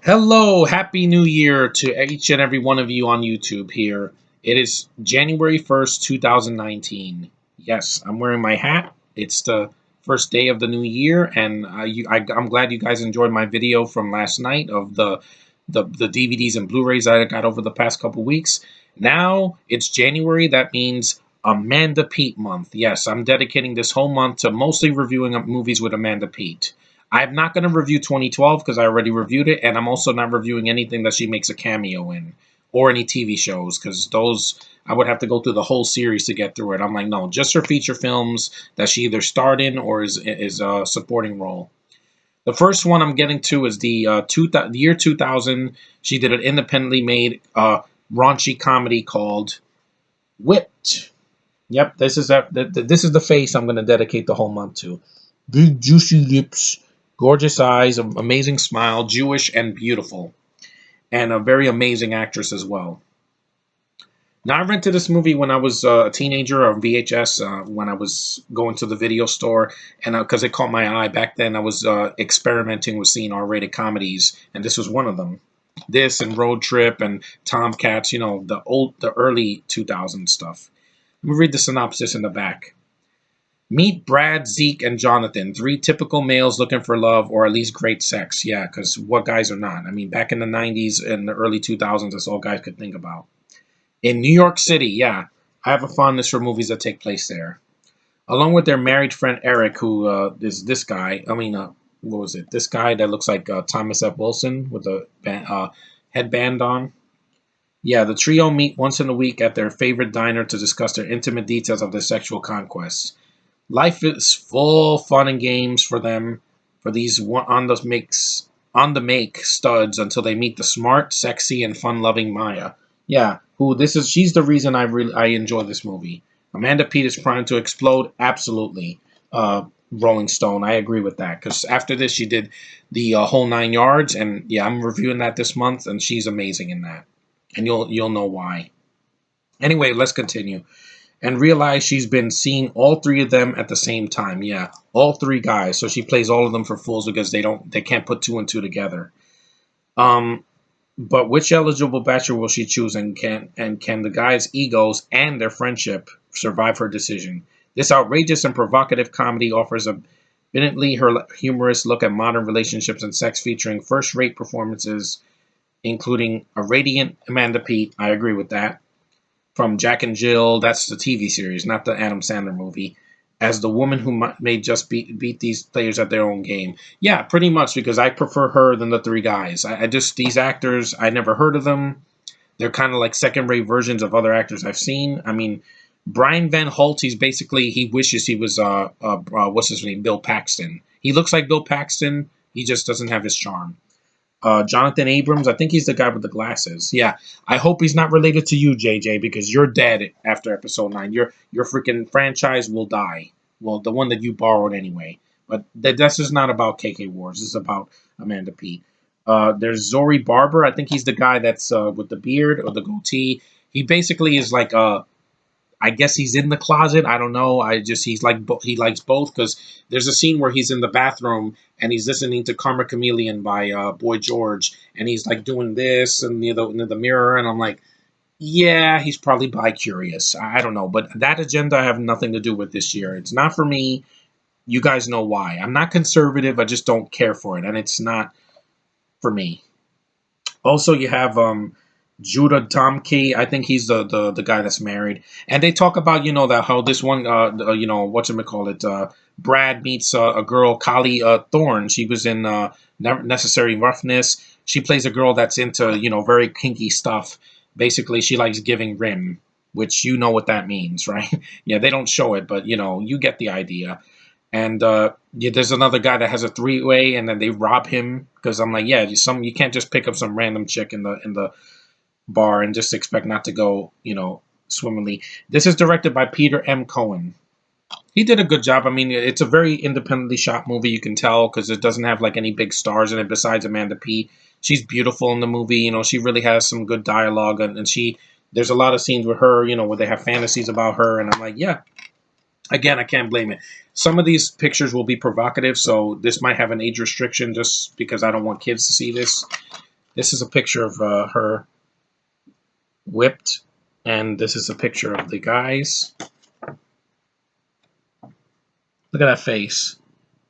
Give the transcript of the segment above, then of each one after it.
Hello, happy new year to each and every one of you on YouTube here. It is January 1st, 2019. Yes, I'm wearing my hat. It's the first day of the new year, and I'm glad you guys enjoyed my video from last night of the DVDs and Blu-rays I got over the past couple weeks. Now it's January. That means Amanda Peet month. Yes, I'm dedicating this whole month to mostly reviewing movies with Amanda Peet. I'm not going to review 2012 because I already reviewed it, and I'm also not reviewing anything that she makes a cameo in or any TV shows because those I would have to go through the whole series to get through it. I'm like, no, just her feature films that she either starred in or is a supporting role. The first one I'm getting to is the year 2000. She did an independently made raunchy comedy called Whipped. Yep, this is the face I'm going to dedicate the whole month to. Big juicy lips, gorgeous eyes, amazing smile, Jewish and beautiful, and a very amazing actress as well. Now, I rented this movie when I was a teenager on VHS when I was going to the video store, and because it caught my eye back then, I was experimenting with seeing R-rated comedies, and this was one of them. This and Road Trip and Tomcats, the early 2000 stuff. Let me read the synopsis in the back. Meet Brad, Zeke, and Jonathan, three typical males looking for love or at least great sex. Yeah, because what guys are not? I mean, back in the 90s and the early 2000s, that's all guys could think about. In New York City, yeah, I have a fondness for movies that take place there. Along with their married friend Eric, who is this guy. What was it? This guy that looks like Thomas F. Wilson with a headband on. Yeah, the trio meet once in a week at their favorite diner to discuss their intimate details of their sexual conquests. Life is full fun and games for them, for these on the make studs until they meet the smart, sexy, and fun-loving Maya. Yeah, she's the reason I enjoy this movie. Amanda Peet is primed to explode. Absolutely, Rolling Stone. I agree with that because after this she did the whole 9 yards, and yeah, I'm reviewing that this month, and she's amazing in that, and you'll know why. Anyway, let's continue and realize she's been seeing all three of them at the same time. Yeah, all three guys. So she plays all of them for fools because they can't put two and two together. Um, but which eligible bachelor will she choose, and can the guys' egos and their friendship survive her decision? This outrageous and provocative comedy offers a brilliantly humorous look at modern relationships and sex, featuring first-rate performances, including a radiant Amanda Peet. I agree with that from Jack and Jill. That's the TV series, not the Adam Sandler movie. As the woman who may just beat these players at their own game. Yeah, pretty much because I prefer her than the three guys. I just these actors, I never heard of them. They're kind of like second rate versions of other actors I've seen. I mean, Brian Van Holt, he wishes he was what's his name, Bill Paxton. He looks like Bill Paxton. He just doesn't have his charm. Jonathan Abrams. I think he's the guy with the glasses. Yeah, I hope he's not related to you, JJ, because you're dead after episode 9. Your freaking franchise will die. Well, the one that you borrowed anyway. But this is not about KK Wars. This is about Amanda P. There's Zori Barber. I think he's the guy that's with the beard or the goatee. He basically is like I guess he's in the closet. I don't know. He likes both because there's a scene where he's in the bathroom and he's listening to Karma Chameleon by Boy George, and he's like doing this and near the mirror, and I'm like, yeah, he's probably bi curious. I don't know, but that agenda I have nothing to do with this year. It's not for me. You guys know why. I'm not conservative. I just don't care for it, and it's not for me. Also, you have Judah Tomke. I think he's the guy that's married, and they talk about that how this one what you call it Brad meets a girl, Kali Thorne. She was in Necessary Roughness. She plays a girl that's into very kinky stuff. Basically, she likes giving rim, which you know what that means, right? Yeah, they don't show it, but you get the idea. And yeah, there's another guy that has a three-way, and then they rob him because I'm like, yeah, you can't just pick up some random chick in the bar and just expect not to go, swimmingly. This is directed by Peter M. Cohen. He did a good job. I mean, it's a very independently shot movie. You can tell because it doesn't have like any big stars in it besides Amanda P. She's beautiful in the movie. She really has some good dialogue, and there's a lot of scenes with her, where they have fantasies about her, and I'm like, yeah. Again, I can't blame it. Some of these pictures will be provocative, so this might have an age restriction just because I don't want kids to see this. This is a picture of her whipped, and this is a picture of the guys. Look at that face.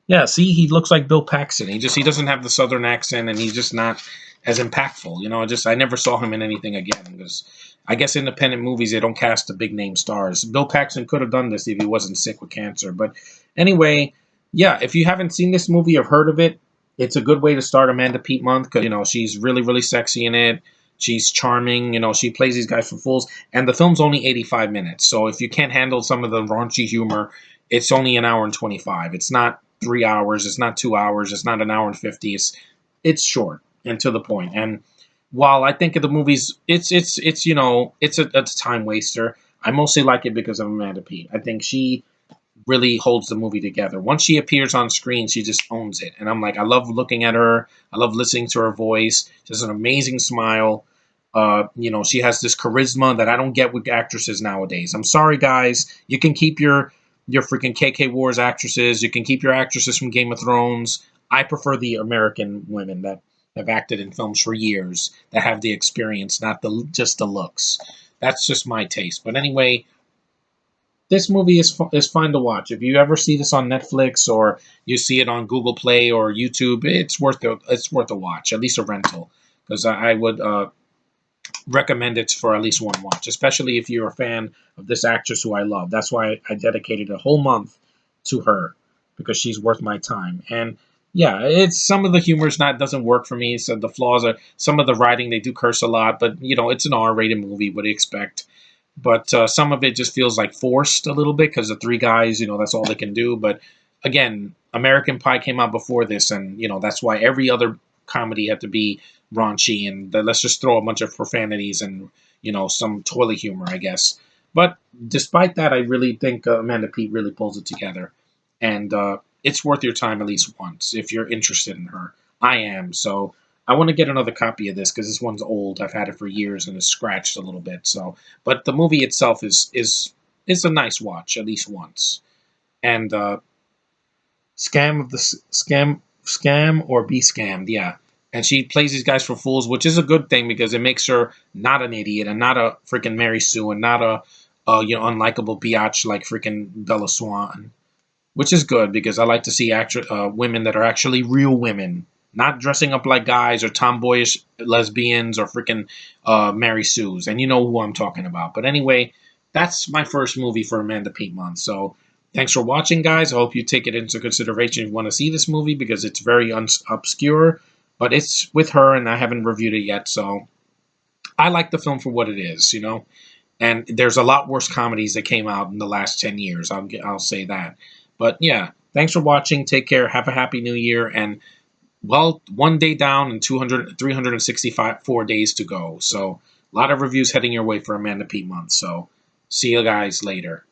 Yeah, see, he looks like Bill Paxton. He doesn't have the southern accent, and he's just not as impactful. Just I never saw him in anything again because I guess independent movies they don't cast the big name stars. Bill Paxton could have done this if he wasn't sick with cancer. But anyway, yeah, if you haven't seen this movie or heard of it, it's a good way to start Amanda Peet month because she's really really sexy in it. She's charming. She plays these guys for fools, and the film's only 85 minutes. So if you can't handle some of the raunchy humor, it's only an hour and 25. It's not 3 hours. It's not 2 hours. It's not an hour and 50. It's short and to the point. And while I think of the movies, it's a time waster. I mostly like it because of Amanda Peet. I think she really holds the movie together. Once she appears on screen, she just owns it. And I'm like, I love looking at her. I love listening to her voice. She has an amazing smile. She has this charisma that I don't get with actresses nowadays. I'm sorry, guys. You can keep your freaking KK Wars actresses. You can keep your actresses from Game of Thrones. I prefer the American women that have acted in films for years that have the experience, not just the looks. That's just my taste. But anyway, this movie is fun to watch. If you ever see this on Netflix or you see it on Google Play or YouTube, it's worth a watch, at least a rental, because I would recommend it for at least one watch, especially if you're a fan of this actress who I love. That's why I dedicated a whole month to her because she's worth my time. And yeah, it's some of the humor's not doesn't work for me. So the flaws are some of the writing. They do curse a lot, but it's an R-rated movie. What do you expect? But some of it just feels like forced a little bit because the three guys, that's all they can do. But again, American Pie came out before this, and that's why every other comedy had to be raunchy and let's just throw a bunch of profanities and some toilet humor, I guess. But despite that, I really think Amanda Peet really pulls it together, and it's worth your time at least once if you're interested in her. I am, so I want to get another copy of this because this one's old. I've had it for years and it's scratched a little bit. So, but the movie itself is a nice watch at least once. And scam or be scammed, yeah. And she plays these guys for fools, which is a good thing because it makes her not an idiot and not a freaking Mary Sue and not a unlikable biatch like freaking Bella Swan, which is good because I like to see women that are actually real women, not dressing up like guys or tomboyish lesbians or freaking Mary Sue's. And you know who I'm talking about. But anyway, that's my first movie for Amanda Peet month. So thanks for watching, guys. I hope you take it into consideration if you want to see this movie because it's very obscure, but it's with her and I haven't reviewed it yet. So I like the film for what it is. And there's a lot worse comedies that came out in the last 10 years. I'll say that. But yeah, thanks for watching. Take care. Have a happy new year. And well, one day down and 364 days to go. So a lot of reviews heading your way for Amanda Peet month. So see you guys later.